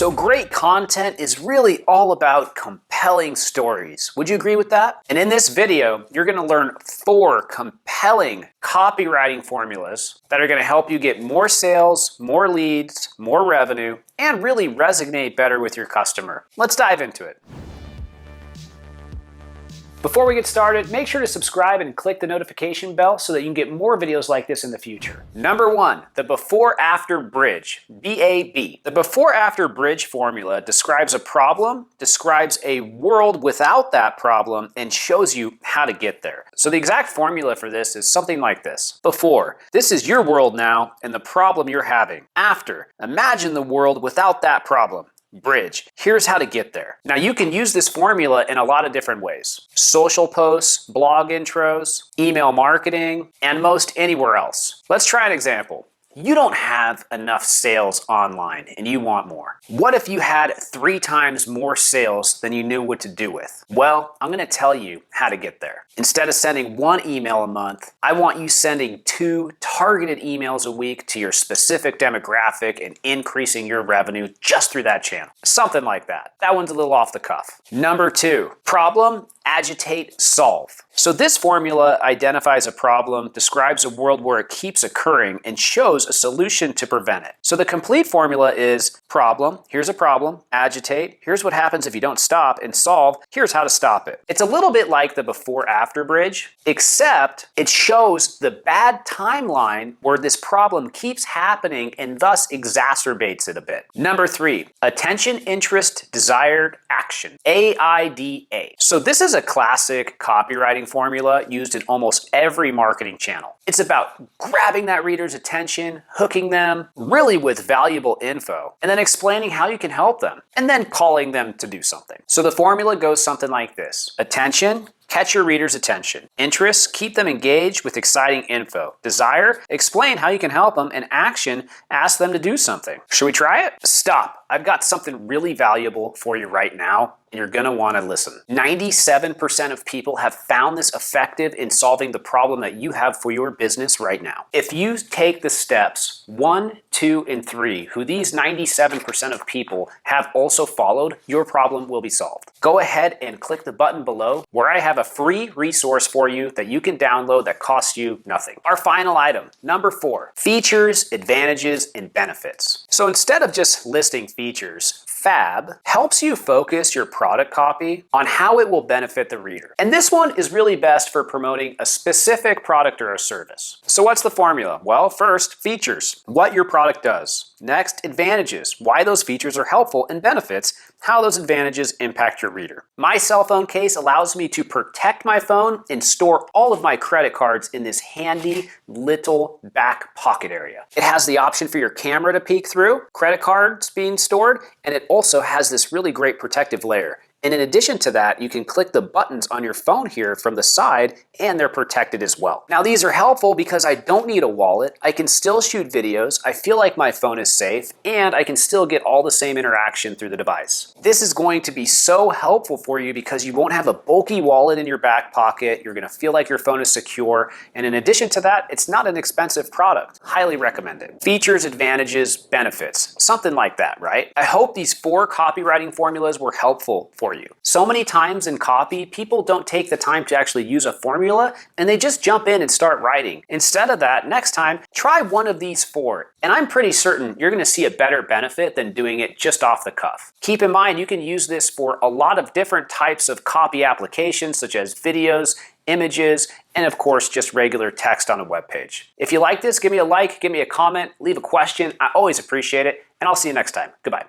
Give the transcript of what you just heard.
So great content is really all about compelling stories. Would you agree with that? And in this video, you're going to learn 4 compelling copywriting formulas that are going to help you get more sales, more leads, more revenue, and really resonate better with your customer. Let's dive into it. Before we get started, make sure to subscribe and click the notification bell so that you can get more videos like this in the future. Number 1, the before-after bridge, BAB. The before-after bridge formula describes a problem, describes a world without that problem, and shows you how to get there. So the exact formula for this is something like this. Before, this is your world now and the problem you're having. After, imagine the world without that problem. Bridge. Here's how to get there. Now you can use this formula in a lot of different ways. Social posts, blog intros, email marketing, and most anywhere else. Let's try an example. You don't have enough sales online and you want more. What if you had 3 times more sales than you knew what to do with? Well, I'm going to tell you how to get there. Instead of sending 1 email a month, I want you sending 2 targeted emails a week to your specific demographic and increasing your revenue just through that channel. Something like that. That one's a little off the cuff. Number 2, problem, agitate, solve. So this formula identifies a problem, describes a world where it keeps occurring, and shows a solution to prevent it. So the complete formula is problem, here's a problem, agitate, here's what happens if you don't stop, and solve, here's how to stop it. It's a little bit like the before-after bridge, except it shows the bad timeline where this problem keeps happening and thus exacerbates it a bit. Number 3, attention, interest, desired, action, AIDA. So this is a classic copywriting formula used in almost every marketing channel. It's about grabbing that reader's attention, hooking them really with valuable info, and then explaining how you can help them, and then calling them to do something. So the formula goes something like this. Attention, catch your reader's attention. Interest, keep them engaged with exciting info. Desire, explain how you can help them. And action, ask them to do something. Should we try it? Stop. I've got something really valuable for you right now, and you're going to want to listen. 97% of people have found this effective in solving the problem that you have for your business right now. If you take the steps 1, 2, and 3, who these 97% of people have also followed, your problem will be solved. Go ahead and click the button below where I have a free resource for you that you can download that costs you nothing. Our final item, number 4, features, advantages, and benefits. So instead of just listing features, FAB helps you focus your product copy on how it will benefit the reader. And this one is really best for promoting a specific product or a service. So what's the formula? Well, first, features, what your product does. Next, advantages, why those features are helpful, and benefits, how those advantages impact your reader. My cell phone case allows me to protect my phone and store all of my credit cards in this handy little back pocket area. It has the option for your camera to peek through, credit cards being stored, and it also has this really great protective layer. And in addition to that, you can click the buttons on your phone here from the side and they're protected as well. Now these are helpful because I don't need a wallet. I can still shoot videos. I feel like my phone is safe and I can still get all the same interaction through the device. This is going to be so helpful for you because you won't have a bulky wallet in your back pocket. You're going to feel like your phone is secure. And in addition to that, it's not an expensive product. Highly recommend it. Features, advantages, benefits, something like that, right? I hope these 4 copywriting formulas were helpful for you. So many times in copy, people don't take the time to actually use a formula and they just jump in and start writing. Instead of that, next time, try one of these 4. And I'm pretty certain you're going to see a better benefit than doing it just off the cuff. Keep in mind, you can use this for a lot of different types of copy applications, such as videos, images, and of course, just regular text on a web page. If you like this, give me a like, give me a comment, leave a question. I always appreciate it, and I'll see you next time. Goodbye.